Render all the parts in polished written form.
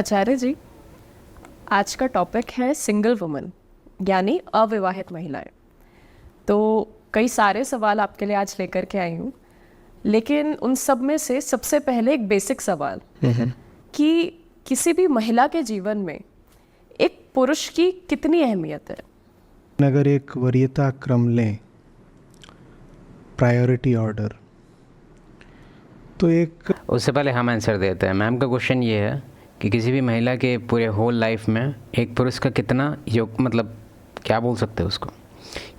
आचार्य जी, आज का टॉपिक है सिंगल वुमन यानी अविवाहित महिलाएं। तो कई सारे सवाल आपके लिए आज लेकर के आई हूँ, लेकिन उन सब में से सबसे पहले एक बेसिक सवाल कि किसी भी महिला के जीवन में एक पुरुष की कितनी अहमियत है। अगर एक वरीयता क्रम लें, प्रायोरिटी ऑर्डर, तो एक उससे पहले हम आंसर देते हैं। मैम का क्वेश्चन ये है कि किसी भी महिला के पूरे होल लाइफ में एक पुरुष का कितना योग, मतलब क्या बोल सकते हैं उसको,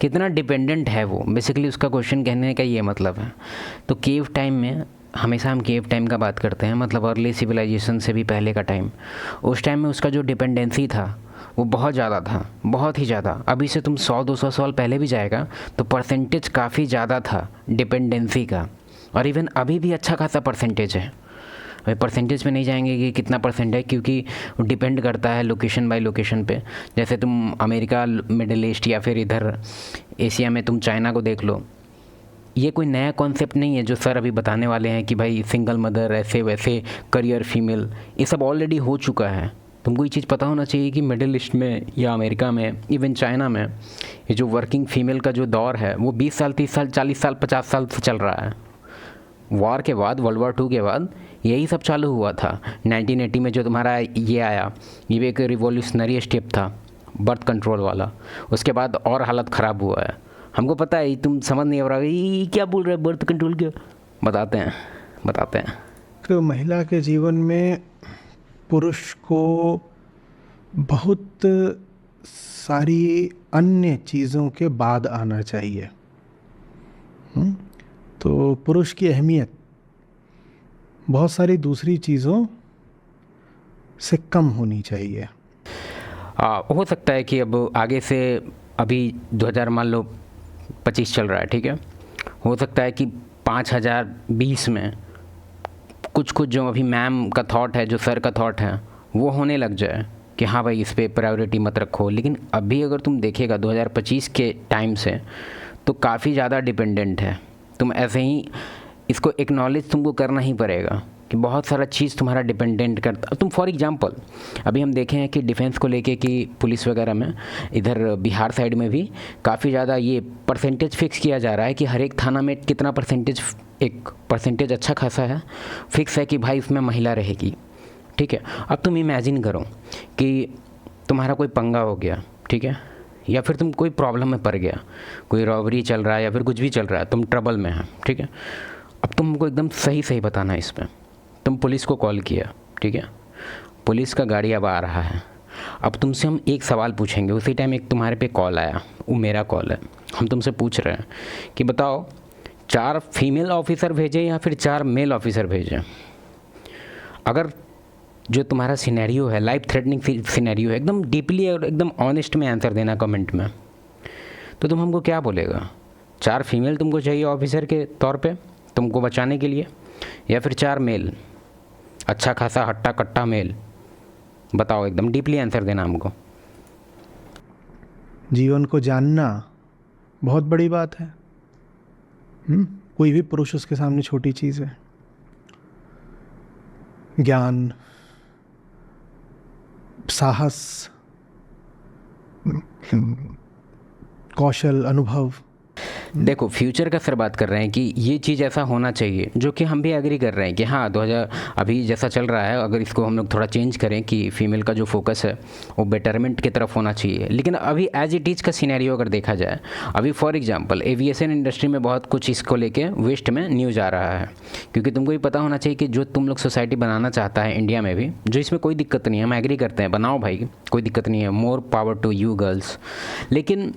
कितना डिपेंडेंट है वो। बेसिकली उसका क्वेश्चन कहने का ये मतलब है। तो केव टाइम में, हमेशा हम केव टाइम का बात करते हैं, मतलब अर्ली सिविलाइजेशन से भी पहले का टाइम। उस टाइम में उसका जो डिपेंडेंसी था वो बहुत ज़्यादा था, बहुत ही ज़्यादा। अभी से तुम 100-200 साल पहले भी जाएगा तो परसेंटेज काफ़ी ज़्यादा था डिपेंडेंसी का, और इवन अभी भी अच्छा खासा परसेंटेज है। भाई परसेंटेज पे नहीं जाएंगे कि कितना परसेंट है, क्योंकि डिपेंड करता है लोकेशन बाय लोकेशन पे। जैसे तुम अमेरिका, मिडिल ईस्ट या फिर इधर एशिया में तुम चाइना को देख लो। ये कोई नया कॉन्सेप्ट नहीं है जो सर अभी बताने वाले हैं कि भाई सिंगल मदर, ऐसे वैसे, करियर फीमेल, ये सब ऑलरेडी हो चुका है। तुमको ये चीज़ पता होना चाहिए कि मिडिल ईस्ट में या अमेरिका में, इवन चाइना में, ये जो वर्किंग फीमेल का जो दौर है वो 20 साल, 30 साल, 40 साल, 50 साल से चल रहा है। वॉर के बाद, वर्ल्ड वॉर 2 के बाद यही सब चालू हुआ था। 1980 में जो तुम्हारा ये आया, ये भी एक रिवॉल्यूशनरी स्टेप था, बर्थ कंट्रोल वाला। उसके बाद और हालत ख़राब हुआ है। हमको पता है, तुम समझ नहीं आ रहा ये क्या बोल रहे हैं, बर्थ कंट्रोल क्या। बताते हैं। तो महिला के जीवन में पुरुष को बहुत सारी अन्य चीज़ों के बाद आना चाहिए। तो पुरुष की अहमियत बहुत सारी दूसरी चीज़ों से कम होनी चाहिए। हो सकता है कि अब आगे से, अभी 2000 मान लो 25 चल रहा है, ठीक है, हो सकता है कि 5020 में कुछ जो अभी मैम का थॉट है, जो सर का थॉट है, वो होने लग जाए कि हाँ भाई इस पे प्रायोरिटी मत रखो। लेकिन अभी अगर तुम देखेगा 2025 के टाइम से तो काफ़ी ज़्यादा डिपेंडेंट है। तुम ऐसे ही इसको एक्नॉलेज तुमको करना ही पड़ेगा कि बहुत सारा चीज़ तुम्हारा डिपेंडेंट करता। तुम फॉर एग्जांपल अभी हम देखे हैं कि डिफेंस को लेके कि पुलिस वगैरह में, इधर बिहार साइड में भी काफ़ी ज़्यादा ये परसेंटेज फिक्स किया जा रहा है कि हर एक थाना में कितना परसेंटेज, एक परसेंटेज अच्छा खासा है, फिक्स है कि भाई इसमें महिला रहेगी, ठीक है। अब तुम इमेजिन करो कि तुम्हारा कोई पंगा हो गया, ठीक है, या फिर तुम कोई प्रॉब्लम में पड़ गया, कोई रॉबरी चल रहा है या फिर कुछ भी चल रहा है, तुम ट्रबल में है, ठीक है। अब तुमको एकदम सही बताना है इस पर। तुम पुलिस को कॉल किया, ठीक है, पुलिस का गाड़ी अब आ रहा है। अब तुमसे हम एक सवाल पूछेंगे। उसी टाइम एक तुम्हारे पे कॉल आया, वो मेरा कॉल है, हम तुमसे पूछ रहे हैं कि बताओ 4 फीमेल ऑफिसर भेजें या फिर 4 मेल ऑफिसर भेजें। अगर जो तुम्हारा सिनेरियो है लाइफ थ्रेटनिंग सिनेरियो है, एकदम डीपली और एकदम ऑनेस्ट में आंसर देना कमेंट में, तो तुम हमको क्या बोलेगा? 4 फीमेल तुमको चाहिए ऑफिसर के तौर पे तुमको बचाने के लिए, या फिर 4 मेल, अच्छा खासा हट्टा कट्टा मेल? बताओ, एकदम डीपली आंसर देना हमको। जीवन को जानना बहुत बड़ी बात है। कोई भी पुरुष उसके सामने छोटी चीज़ है। ज्ञान, साहस, कौशल, अनुभव। देखो फ्यूचर का सर बात कर रहे हैं कि ये चीज़ ऐसा होना चाहिए, जो कि हम भी एग्री कर रहे हैं कि हाँ 2000 अभी जैसा चल रहा है, अगर इसको हम लोग थोड़ा चेंज करें कि फ़ीमेल का जो फोकस है वो बेटरमेंट की तरफ होना चाहिए। लेकिन अभी एज इट इज़ का सिनेरियो अगर देखा जाए, अभी फॉर एग्जांपल एविएशन इंडस्ट्री में बहुत कुछ इसको लेके वेस्ट में न्यूज़ आ रहा है, क्योंकि तुमको भी पता होना चाहिए कि जो तुम लोग सोसाइटी बनाना चाहता है इंडिया में भी, जो इसमें कोई दिक्कत नहीं है, हम एग्री करते हैं, बनाओ भाई, कोई दिक्कत नहीं है, more power to you girls. लेकिन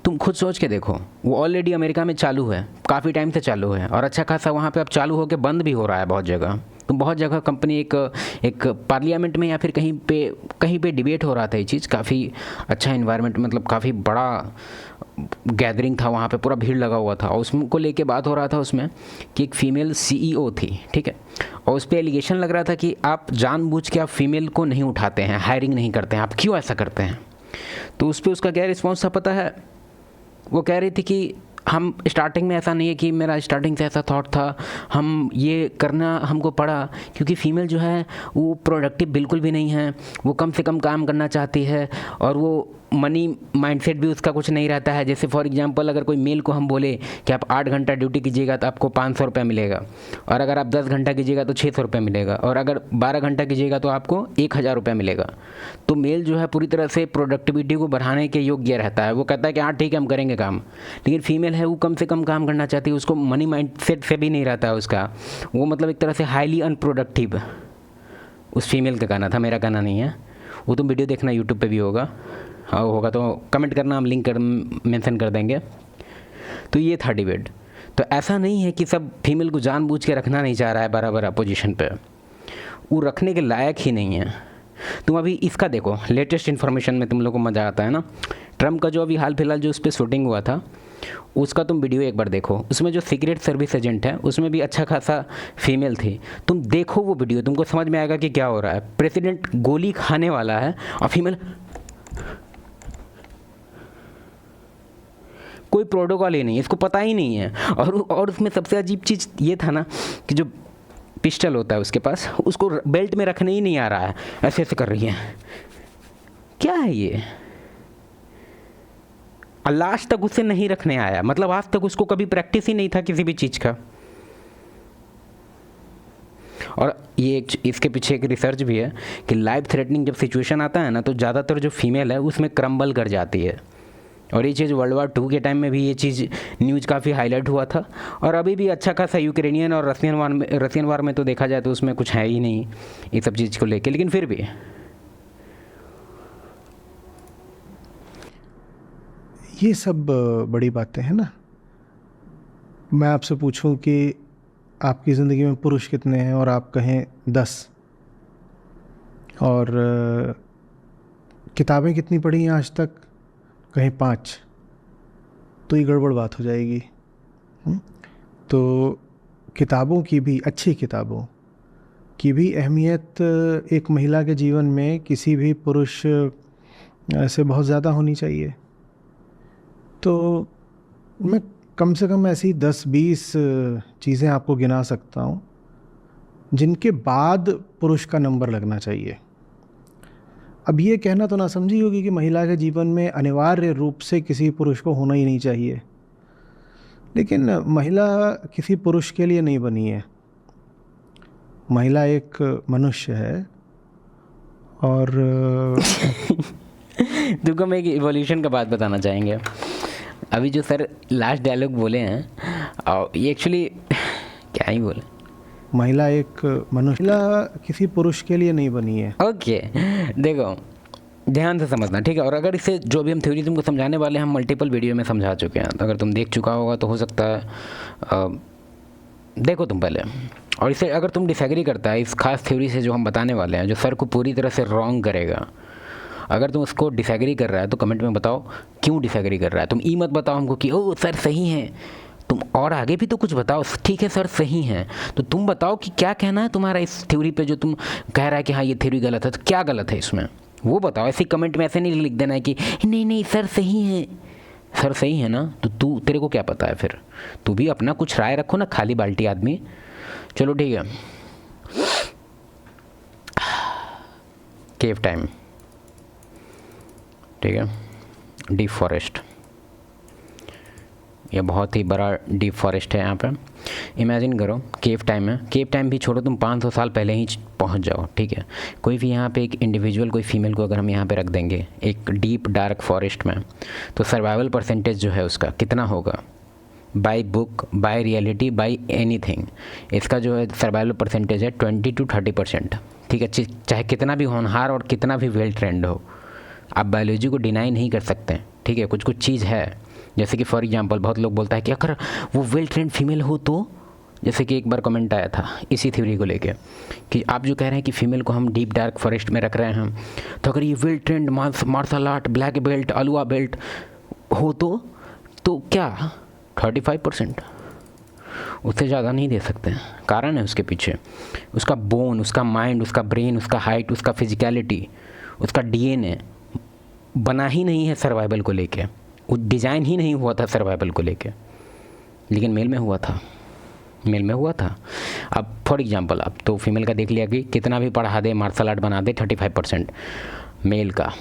तुम खुद सोच के देखो, वो ऑलरेडी अमेरिका में चालू है, काफ़ी टाइम से चालू है, और अच्छा खासा वहाँ पे अब चालू होकर बंद भी हो रहा है बहुत जगह। तो बहुत जगह कंपनी एक पार्लियामेंट में या फिर कहीं पे डिबेट हो रहा था ये चीज़, काफ़ी अच्छा इन्वायरमेंट, मतलब काफ़ी बड़ा गैदरिंग था वहाँ पे, पूरा भीड़ लगा हुआ था, और उसको लेके बात हो रहा था उसमें कि एक फ़ीमेल CEO थी, ठीक है, और उस पर एलिगेशन लग रहा था कि आप जानबूझ के आप फीमेल को नहीं उठाते हैं, हायरिंग नहीं करते हैं, आप क्यों ऐसा करते हैं? तो उस पर उसका क्या रिस्पॉन्स था पता है? वो कह रही थी कि हम स्टार्टिंग में ऐसा नहीं है कि मेरा स्टार्टिंग से ऐसा थॉट था, हम ये करना हमको पड़ा, क्योंकि फ़ीमेल जो है वो प्रोडक्टिव बिल्कुल भी नहीं है, वो कम से कम काम करना चाहती है और वो मनी माइंडसेट भी उसका कुछ नहीं रहता है। जैसे फॉर एग्जांपल अगर कोई मेल को हम बोले कि आप 8 घंटा ड्यूटी कीजिएगा तो आपको 500 रुपये मिलेगा, और अगर आप 10 घंटा कीजिएगा तो 600 रुपये मिलेगा, और अगर 12 घंटा कीजिएगा तो आपको 1000 रुपये मिलेगा। तो मेल जो है पूरी तरह से प्रोडक्टिविटी को बढ़ाने के योग्य रहता है, वो कहता है कि हाँ ठीक है हम करेंगे काम। लेकिन फीमेल है वो कम से कम काम करना चाहती है, उसको मनी माइंडसेट से भी नहीं रहता है उसका, वो मतलब एक तरह से हाईली अनप्रोडक्टिव उस फीमेल का कहना था, मेरा कहना नहीं है। वो तुम वीडियो देखना, यूट्यूब पे भी होगा, हाँ होगा तो कमेंट करना, हम लिंक मेंशन कर देंगे। तो ये था डिबेट। तो ऐसा नहीं है कि सब फीमेल को जानबूझ के रखना नहीं चाह रहा है बराबर पोजीशन पे, वो रखने के लायक ही नहीं है। तुम अभी इसका देखो, लेटेस्ट इन्फॉर्मेशन में तुम लोग को मज़ा आता है ना, ट्रम्प का जो अभी हाल फिलहाल जो उस पर शूटिंग हुआ था उसका तुम वीडियो एक बार देखो, उसमें जो सीक्रेट सर्विस एजेंट है उसमें भी अच्छा खासा फीमेल थी। तुम देखो वो वीडियो, तुमको समझ में आएगा कि क्या हो रहा है। प्रेसिडेंट गोली खाने वाला है और फीमेल, कोई प्रोटोकॉल ही नहीं, इसको पता ही नहीं है। और उसमें सबसे अजीब चीज़ ये था ना कि जो पिस्टल होता है उसके पास, उसको बेल्ट में रखने ही नहीं आ रहा है, ऐसे ऐसे कर रही है। क्या है ये? लास्ट तक उससे नहीं रखने आया, मतलब आज तक उसको कभी प्रैक्टिस ही नहीं था किसी भी चीज़ का। और ये इसके पीछे एक रिसर्च भी है कि लाइफ थ्रेटनिंग जब सिचुएशन आता है ना तो ज़्यादातर जो फीमेल है उसमें क्रम्बल कर जाती है। और ये चीज़ वर्ल्ड वार 2 के टाइम में भी ये चीज़ न्यूज़ काफ़ी हाईलाइट हुआ था, और अभी भी अच्छा खासा यूक्रेनियन और रशियन वार में तो देखा जाए तो उसमें कुछ है ही नहीं ये सब चीज़ को लेके। लेकिन फिर भी ये सब बड़ी बातें हैं ना। मैं आपसे पूछूं कि आपकी ज़िंदगी में पुरुष कितने हैं और आप कहें 10, और किताबें कितनी पढ़ी हैं आज तक, कहें 5, तो ये गड़बड़ बात हो जाएगी। तो किताबों की भी, अच्छी किताबों की भी अहमियत एक महिला के जीवन में किसी भी पुरुष से बहुत ज़्यादा होनी चाहिए। तो मैं कम से कम ऐसी 10-20 चीज़ें आपको गिना सकता हूँ जिनके बाद पुरुष का नंबर लगना चाहिए। अब ये कहना तो ना समझी होगी कि महिला के जीवन में अनिवार्य रूप से किसी पुरुष को होना ही नहीं चाहिए, लेकिन महिला किसी पुरुष के लिए नहीं बनी है। महिला एक मनुष्य है, और तुमको मैं एक इवोल्यूशन का बात बताना चाहेंगे। अभी जो सर लास्ट डायलॉग बोले हैं, और ये एक्चुअली क्या ही बोले, महिला एक मनुष्य, महिला किसी पुरुष के लिए नहीं बनी है। ओके देखो ध्यान से समझना, ठीक है। और अगर इसे जो भी हम थ्योरी तुमको समझाने वाले हैं हम मल्टीपल वीडियो में समझा चुके हैं, तो अगर तुम देख चुका होगा तो हो सकता है देखो तुम पहले। और इसे अगर तुम डिसएग्री करता है इस खास थ्योरी से जो हम बताने वाले हैं, जो सर को पूरी तरह से रॉन्ग करेगा, अगर तुम उसको डिसएग्री कर रहा है तो कमेंट में बताओ क्यों डिसएग्री कर रहा है। तुम ई मत बताओ हमको कि ओ सर सही है, तुम और आगे भी तो कुछ बताओ। ठीक है सर सही है, तो तुम बताओ कि क्या कहना है तुम्हारा इस थ्योरी पे, जो तुम कह रहा है कि हाँ ये थ्योरी गलत है, तो क्या गलत है इसमें वो बताओ। ऐसे कमेंट में ऐसे नहीं लिख देना है कि नहीं नहीं सर सही है। सर सही है ना, तो तेरे को क्या पता है, फिर तू भी अपना कुछ राय रखो ना, खाली बाल्टी आदमी। चलो ठीक है, केव टाइम, ठीक है, डीप फॉरेस्ट, यह बहुत ही बड़ा डीप फॉरेस्ट है यहाँ पे। इमेजिन करो केव टाइम है, केव टाइम भी छोड़ो, तुम 500 साल पहले ही पहुँच जाओ, ठीक है। कोई भी यहाँ पे एक इंडिविजुअल, कोई फीमेल को अगर हम यहाँ पे रख देंगे एक डीप डार्क फॉरेस्ट में, तो सर्वाइवल परसेंटेज जो है उसका कितना होगा, by book, by reality, by anything, इसका जो है सर्वाइवल परसेंटेज है 20 to 30%, ठीक है। चाहे कितना भी होनहार और कितना भी वेल ट्रेंड हो, आप बायोलॉजी को डिनाई नहीं कर सकते, ठीक है। कुछ कुछ चीज़ है, जैसे कि फॉर एग्जांपल बहुत लोग बोलता है कि अगर वो वेल ट्रेंड फीमेल हो तो, जैसे कि एक बार कमेंट आया था इसी थ्योरी को लेके कि आप जो कह रहे हैं कि फ़ीमेल को हम डीप डार्क फॉरेस्ट में रख रहे हैं, तो अगर ये well trained martial art, black belt, yellow belt हो तो क्या 35%, उससे ज़्यादा नहीं दे सकते। कारण है उसके पीछे, उसका बोन, उसका माइंड, उसका ब्रेन, उसका हाइट, उसका फिजिकलिटी, उसका DNA बना ही नहीं है सर्वाइवल को लेके, वो डिज़ाइन ही नहीं हुआ था सर्वाइवल को लेके। लेकिन मेल में हुआ था, मेल में हुआ था। अब फॉर एग्जांपल आप तो फीमेल का देख लिया कि कितना भी पढ़ा दे, मार्शल आर्ट बना दे 35%, मेल का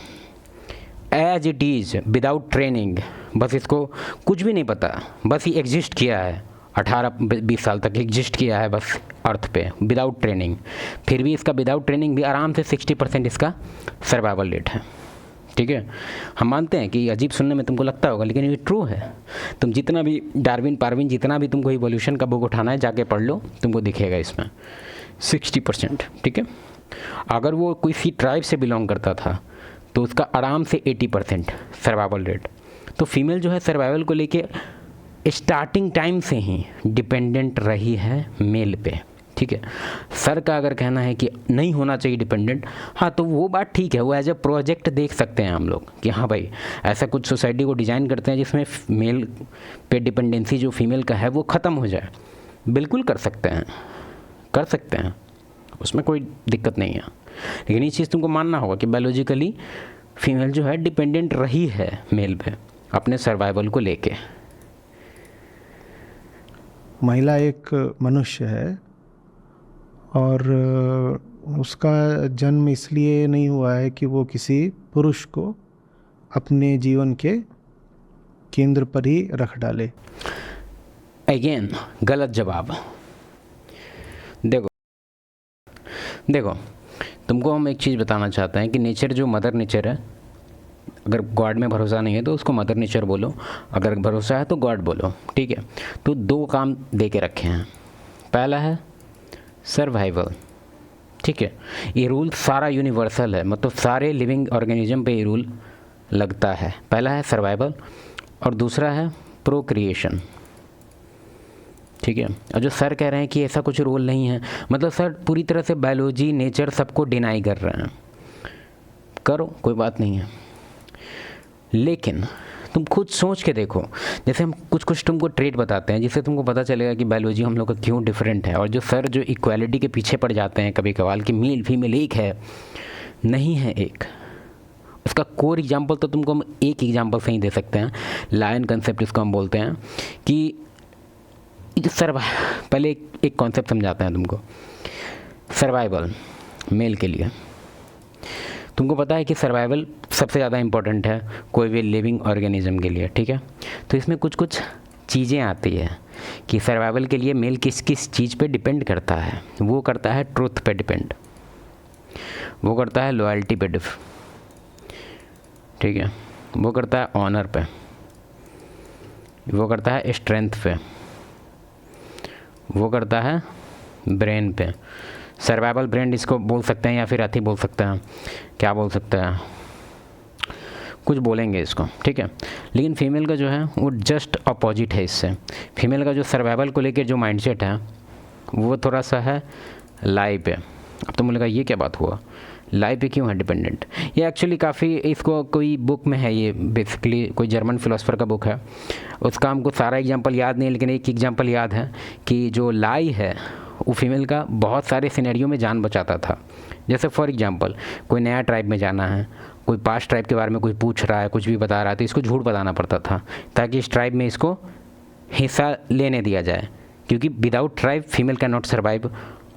as it is without training, बस इसको कुछ भी नहीं पता, बस ये एग्जिस्ट किया है 18-20 साल तक एग्जिस्ट किया है बस अर्थ पे विदाउट ट्रेनिंग, फिर भी इसका विदाउट ट्रेनिंग भी आराम से 60% इसका सर्वाइवल रेट है। ठीक है, हम मानते हैं कि अजीब सुनने में तुमको लगता होगा, लेकिन ये ट्रू है। तुम जितना भी डार्विन पार्विन जितना भी तुमको इवोल्यूशन का बुक उठाना है जाके पढ़ लो, तुमको दिखेगा इसमें 60%। ठीक है, अगर वो कोई सी ट्राइब से बिलोंग करता था तो उसका आराम से 80% सर्वाइवल रेट। तो फीमेल जो है सर्वाइवल को लेके स्टार्टिंग टाइम से ही डिपेंडेंट रही है मेल पे। ठीक है, सर का अगर कहना है कि नहीं होना चाहिए डिपेंडेंट, हाँ तो वो बात ठीक है, वो एज ए प्रोजेक्ट देख सकते हैं हम लोग कि हाँ भाई ऐसा कुछ सोसाइटी को डिज़ाइन करते हैं जिसमें मेल पे डिपेंडेंसी जो फीमेल का है वो ख़त्म हो जाए। बिल्कुल कर सकते हैं, कर सकते हैं, उसमें कोई दिक्कत नहीं है। लेकिन ये चीज़ तुमको मानना होगा कि बायोलॉजिकली फीमेल जो है डिपेंडेंट रही है मेल पे अपने सर्वाइवल को लेके। महिला एक मनुष्य है और उसका जन्म इसलिए नहीं हुआ है कि वो किसी पुरुष को अपने जीवन के केंद्र पर ही रख डाले। अगेन गलत जवाब। देखो तुमको हम एक चीज़ बताना चाहते हैं कि नेचर जो मदर नेचर है, अगर गॉड में भरोसा नहीं है तो उसको मदर नेचर बोलो, अगर भरोसा है तो गॉड बोलो। ठीक है, तो 2 काम दे के रखे हैं। पहला है सर्वाइवल। ठीक है, ये रूल सारा यूनिवर्सल है, मतलब सारे लिविंग ऑर्गेनिज्म पे ये रूल लगता है। पहला है सर्वाइवल और दूसरा है प्रोक्रिएशन। ठीक है, और जो सर कह रहे हैं कि ऐसा कुछ रूल नहीं है, मतलब सर पूरी तरह से बायोलॉजी नेचर सबको डिनाई कर रहे हैं। करो, कोई बात नहीं है, लेकिन तुम खुद सोच के देखो। जैसे हम कुछ तुमको ट्रेड बताते हैं जिससे तुमको पता चलेगा कि बायोलॉजी हम लोग का क्यों डिफरेंट है। और जो सर जो इक्वालिटी के पीछे पड़ जाते हैं कभी कभार कि मेल फीमेल एक है, नहीं है एक। उसका कोर एग्जांपल तो तुमको हम एक एग्जांपल से ही दे सकते हैं, लायन कंसेप्ट इसको हम बोलते हैं कि पहले एक कॉन्सेप्ट समझाते हैं तुमको। सर्वाइवल मेल के लिए तुमको पता है कि सर्वाइवल सबसे ज़्यादा इम्पोर्टेंट है कोई भी लिविंग ऑर्गेनिज्म के लिए। ठीक है, तो इसमें कुछ चीज़ें आती है कि सर्वाइवल के लिए मेल किस किस चीज़ पे डिपेंड करता है। वो करता है ट्रूथ पे डिपेंड, वो करता है लॉयल्टी पे ठीक है, वो करता है ऑनर पे, वो करता है स्ट्रेंथ पे, वो करता है ब्रेन पे। सर्वाइवल ब्रेन इसको बोल सकते हैं या फिर अथी बोल सकते हैं, क्या बोल सकते हैं, कुछ बोलेंगे इसको। ठीक है, लेकिन फीमेल का जो है वो जस्ट अपोजिट है इससे। फीमेल का जो सर्वाइवल को लेकर जो माइंडसेट है वो थोड़ा सा है लाई पे। अब तो मुझे लगा ये क्या बात हुआ, लाई पे क्यों है डिपेंडेंट। ये एक्चुअली काफ़ी इसको कोई बुक में है, ये बेसिकली कोई जर्मन फिलोसफर का बुक है। उसका हमको सारा एग्जांपल याद नहीं है, लेकिन एक एग्जांपल याद है कि जो लाई है वो फीमेल का बहुत सारे सिनेरियो में जान बचाता था। जैसे फॉर एग्जांपल कोई नया ट्राइब में जाना है, कोई पास्ट ट्राइब के बारे में कोई पूछ रहा है, कुछ भी बता रहा है, तो इसको झूठ बताना पड़ता था ताकि इस ट्राइब में इसको हिस्सा लेने दिया जाए, क्योंकि without tribe female can not survive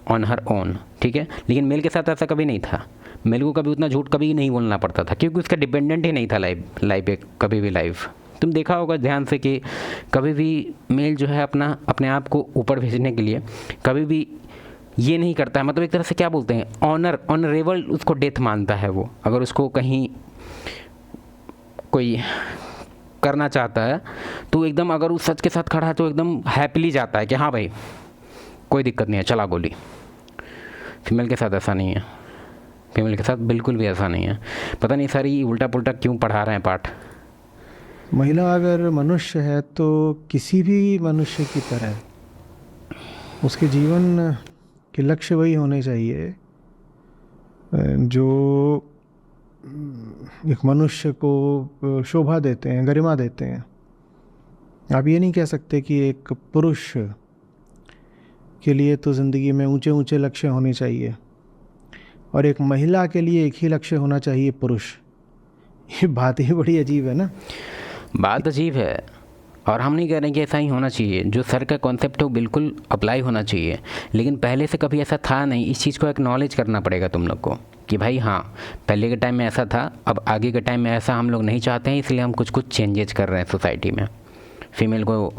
on her own. ठीक है, लेकिन मेल के साथ ऐसा कभी नहीं था। मेल को कभी उतना झूठ कभी नहीं बोलना पड़ता था क्योंकि उसका डिपेंडेंट ही नहीं था लाइफ पे कभी भी लाइफ। तुम देखा होगा ध्यान से कि कभी भी मेल जो है अपने आप को ऊपर भेजने के लिए कभी भी ये नहीं करता है, मतलब एक तरह से क्या बोलते हैं ऑनरेबल उसको डेथ मानता है वो। अगर उसको कहीं कोई करना चाहता है तो एकदम, अगर उस सच के साथ खड़ा है तो एकदम हैप्पीली जाता है कि हाँ भाई कोई दिक्कत नहीं है, चला गोली। फीमेल के साथ ऐसा नहीं है, फीमेल के साथ बिल्कुल भी ऐसा नहीं है। पता नहीं सारी उल्टा पुल्टा क्यों पढ़ा रहे हैं पाठ। महिला अगर मनुष्य है तो किसी भी मनुष्य की तरह उसके जीवन के लक्ष्य वही होने चाहिए जो एक मनुष्य को शोभा देते हैं, गरिमा देते हैं। आप ये नहीं कह सकते कि एक पुरुष के लिए तो ज़िंदगी में ऊंचे ऊंचे लक्ष्य होने चाहिए और एक महिला के लिए एक ही लक्ष्य होना चाहिए, पुरुष। ये बात ही बड़ी अजीब है ना। बात अजीब है और हम नहीं कह रहे कि ऐसा ही होना चाहिए, जो सर का कॉन्सेप्ट है वो बिल्कुल अप्लाई होना चाहिए, लेकिन पहले से कभी ऐसा था नहीं। इस चीज़ को एक्नॉलेज करना पड़ेगा तुम लोग को कि भाई हाँ, पहले के टाइम में ऐसा था, अब आगे के टाइम में ऐसा हम लोग नहीं चाहते हैं, इसलिए हम कुछ कुछ चेंजेज कर रहे हैं सोसाइटी में, फीमेल को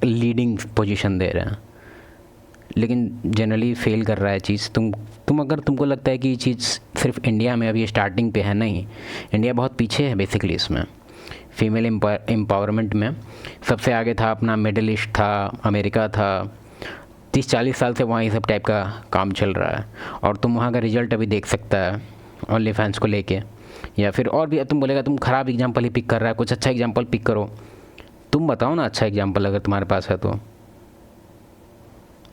लीडिंग पोजीशन दे रहे हैं, लेकिन जनरली फेल कर रहा है चीज़। तुम अगर तुमको लगता है कि ये चीज़ सिर्फ इंडिया में अभी स्टार्टिंग पे है, नहीं, इंडिया बहुत पीछे है बेसिकली इसमें। फीमेल एम्पावरमेंट में सबसे आगे था अपना मिडिल ईस्ट था, अमेरिका था, 30-40 साल से वहाँ ये सब टाइप का काम चल रहा है। और तुम वहाँ का रिजल्ट अभी देख सकता है ओनली फैंस को लेके, या फिर और भी तुम बोलेगा तुम ख़राब एग्जांपल ही पिक कर रहा है, कुछ अच्छा एग्जांपल पिक करो। तुम बताओ ना अच्छा एग्जांपल अगर तुम्हारे पास है तो।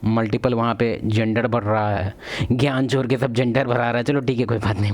मल्टीपल वहाँ पे जेंडर बढ़ रहा है, ज्ञान छोड़ के सब जेंडर बढ़ा रहा है, चलो ठीक है कोई बात नहीं।